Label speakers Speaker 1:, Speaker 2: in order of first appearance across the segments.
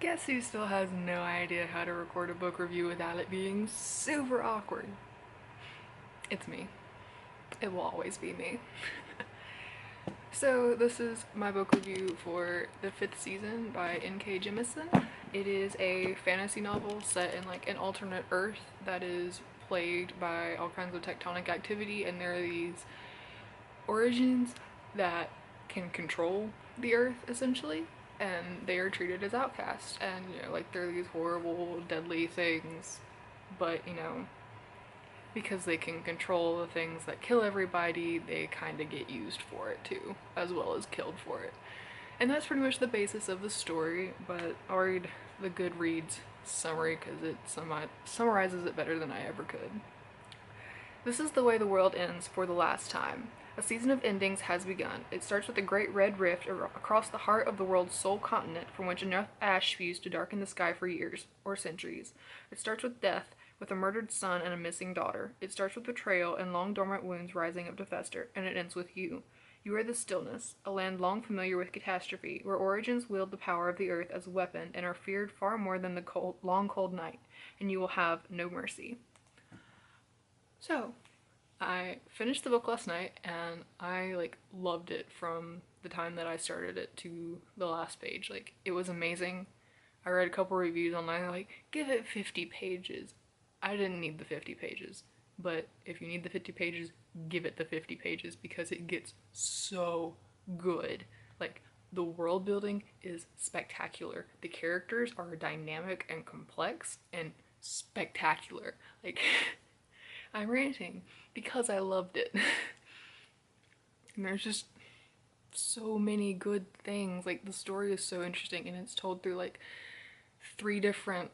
Speaker 1: Guess who still has no idea how to record a book review without it being super awkward? It's me. It will always be me. So this is my book review for the 5th season by N.K. Jemisin. It is a fantasy novel set in like an alternate Earth that is plagued by all kinds of tectonic activity, and there are these origins that can control the Earth essentially, and they are treated as outcasts, and like they're these horrible deadly things, but because they can control the things that kill everybody, they kind of get used for it too, as well as killed for it. And that's pretty much the basis of the story, but I'll read the Goodreads summary because it somewhat summarizes it better than I ever could. This is the way the world ends for the last time. A season of endings has begun. It starts with a great red rift across the heart of the world's sole continent, from which enough ash spews to darken the sky for years, or centuries. It starts with death, with a murdered son and a missing daughter. It starts with betrayal and long dormant wounds rising up to fester, and it ends with you. You are the stillness, a land long familiar with catastrophe, where origins wield the power of the earth as a weapon and are feared far more than the long cold night, and you will have no mercy. So, I finished the book last night and I loved it from the time that I started it to the last page. Like, it was amazing. I read a couple reviews online like, give it 50 pages. I didn't need the 50 pages, but if you need the 50 pages, give it the 50 pages because it gets so good. Like, the world building is spectacular. The characters are dynamic and complex and spectacular. Like, I'm ranting because I loved it. And there's just so many good things. Like, the story is so interesting and it's told through like 3 different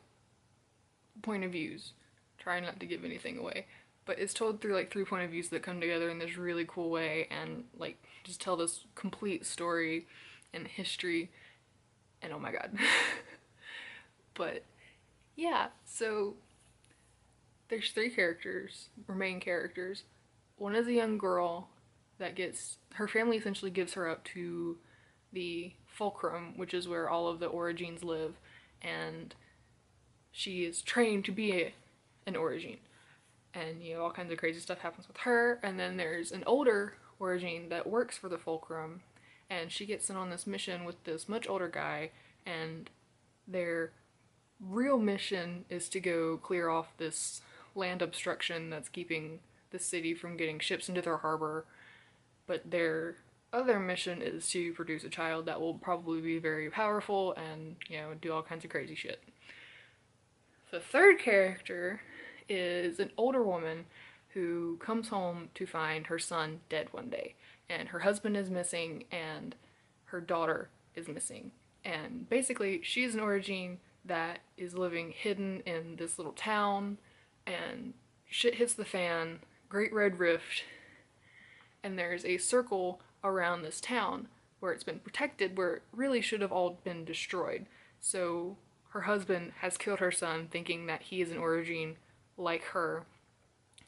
Speaker 1: point of views. Try not to give anything away. But it's told through like 3 point of views that come together in this really cool way and like just tell this complete story and history. And oh my god. But yeah, so there's 3 characters, or main characters. One is a young girl that her family essentially gives her up to the Fulcrum, which is where all of the Origines live, and she is trained to be an Origine. And all kinds of crazy stuff happens with her. And then there's an older Origine that works for the Fulcrum, and she gets sent on this mission with this much older guy, and their real mission is to go clear off this land obstruction that's keeping the city from getting ships into their harbor. But their other mission is to produce a child that will probably be very powerful and, do all kinds of crazy shit. The third character is an older woman who comes home to find her son dead one day. And her husband is missing and her daughter is missing. And basically, she's an Origine that is living hidden in this little town, and shit hits the fan, Great Red Rift, and there's a circle around this town where it's been protected, where it really should have all been destroyed. So her husband has killed her son thinking that he is an Origine like her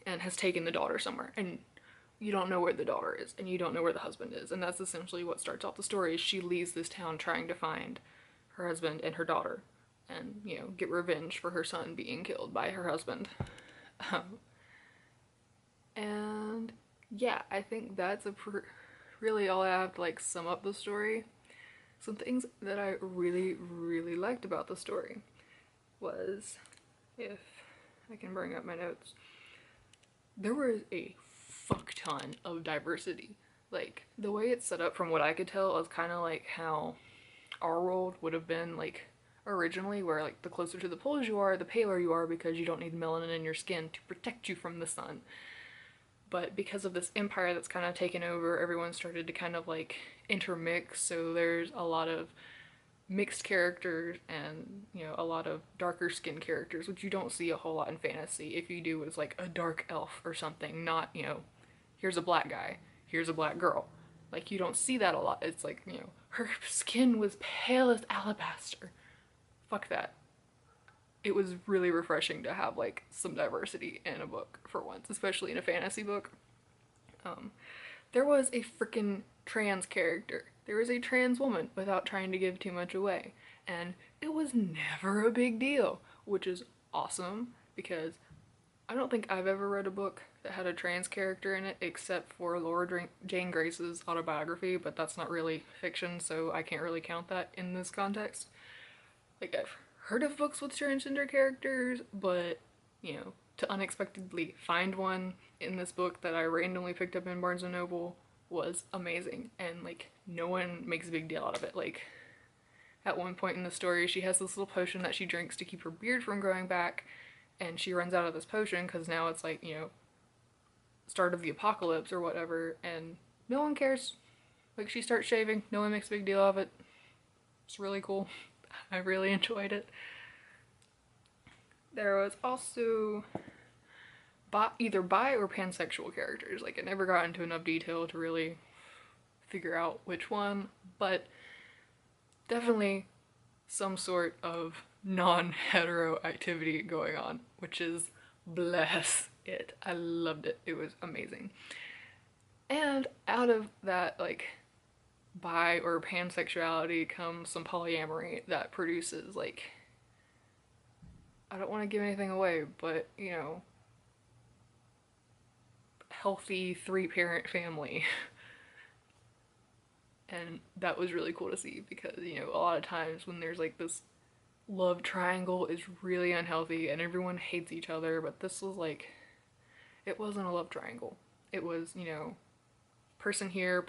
Speaker 1: and has taken the daughter somewhere, and you don't know where the daughter is and you don't know where the husband is, and that's essentially what starts off the story. Is she leaves this town trying to find her husband and her daughter and get revenge for her son being killed by her husband. And yeah, I think that's really all I have to sum up the story. Some things that I really, really liked about the story was, if I can bring up my notes, there was a fuck ton of diversity. Like, the way it's set up, from what I could tell, is kind of like how our world would have been originally, where the closer to the poles you are, the paler you are, because you don't need melanin in your skin to protect you from the sun. But because of this empire that's kind of taken over, everyone started to kind of intermix, so there's a lot of mixed characters and a lot of darker skinned characters, which you don't see a whole lot in fantasy. If you do, it's like a dark elf or something, not here's a black guy, here's a black girl. You don't see that a lot. It's her skin was pale as alabaster. Fuck that. It was really refreshing to have some diversity in a book for once, especially in a fantasy book. There was a freaking trans character. There was a trans woman, without trying to give too much away. and it was never a big deal, which is awesome because I don't think I've ever read a book that had a trans character in it except for Laura Jane Grace's autobiography, but that's not really fiction, so I can't really count that in this context. Like, I've heard of books with transgender characters, but, you know, to unexpectedly find one in this book that I randomly picked up in Barnes & Noble was amazing, and, like, no one makes a big deal out of it. Like, at one point in the story, she has this little potion that she drinks to keep her beard from growing back, and she runs out of this potion because now it's like, you know, start of the apocalypse or whatever, and no one cares. Like, she starts shaving, no one makes a big deal of it. It's really cool. I really enjoyed it. There was also either bi or pansexual characters. Like, it never got into enough detail to really figure out which one, but definitely some sort of non-hetero activity going on, which is bless it. I loved it. It was amazing. And out of that, like, bi or pansexuality comes some polyamory that produces, like, I don't want to give anything away, but, you know, healthy 3-parent family. And that was really cool to see because, you know, a lot of times when there's like this love triangle is really unhealthy and everyone hates each other, but this was like, it wasn't a love triangle. It was, you know, person here,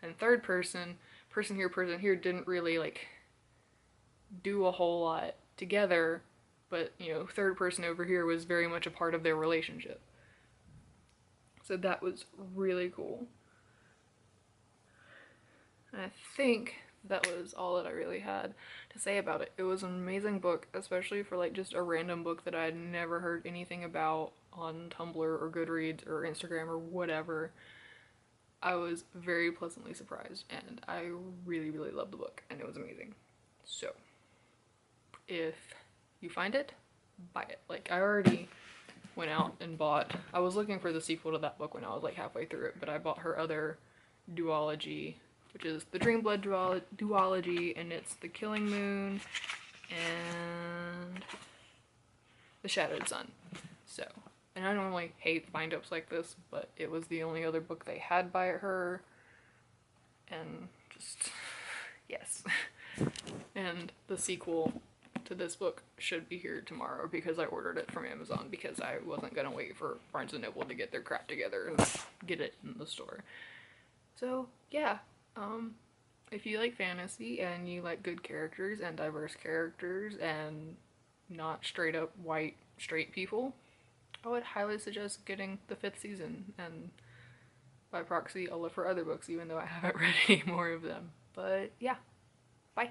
Speaker 1: and third person here didn't really like do a whole lot together, but, you know, third person over here was very much a part of their relationship. So that was really cool. And I think that was all that I really had to say about it. It was an amazing book, especially for like just a random book that I had never heard anything about on Tumblr or Goodreads or Instagram or whatever. I was very pleasantly surprised and I really, really loved the book and it was amazing. So, if you find it, buy it. Like, I already went out and bought, I was looking for the sequel to that book when I was like halfway through it, but I bought her other duology, which is the Dreamblood duology, and it's The Killing Moon and The Shadowed Sun. So, and I normally hate bind-ups like this, but it was the only other book they had by her, and just, yes. And the sequel to this book should be here tomorrow because I ordered it from Amazon because I wasn't gonna wait for Barnes & Noble to get their crap together and get it in the store. So, yeah. If you like fantasy and you like good characters and diverse characters and not straight up white straight people, I would highly suggest getting the 5th season, and by proxy I'll look for other books even though I haven't read any more of them. But yeah, bye.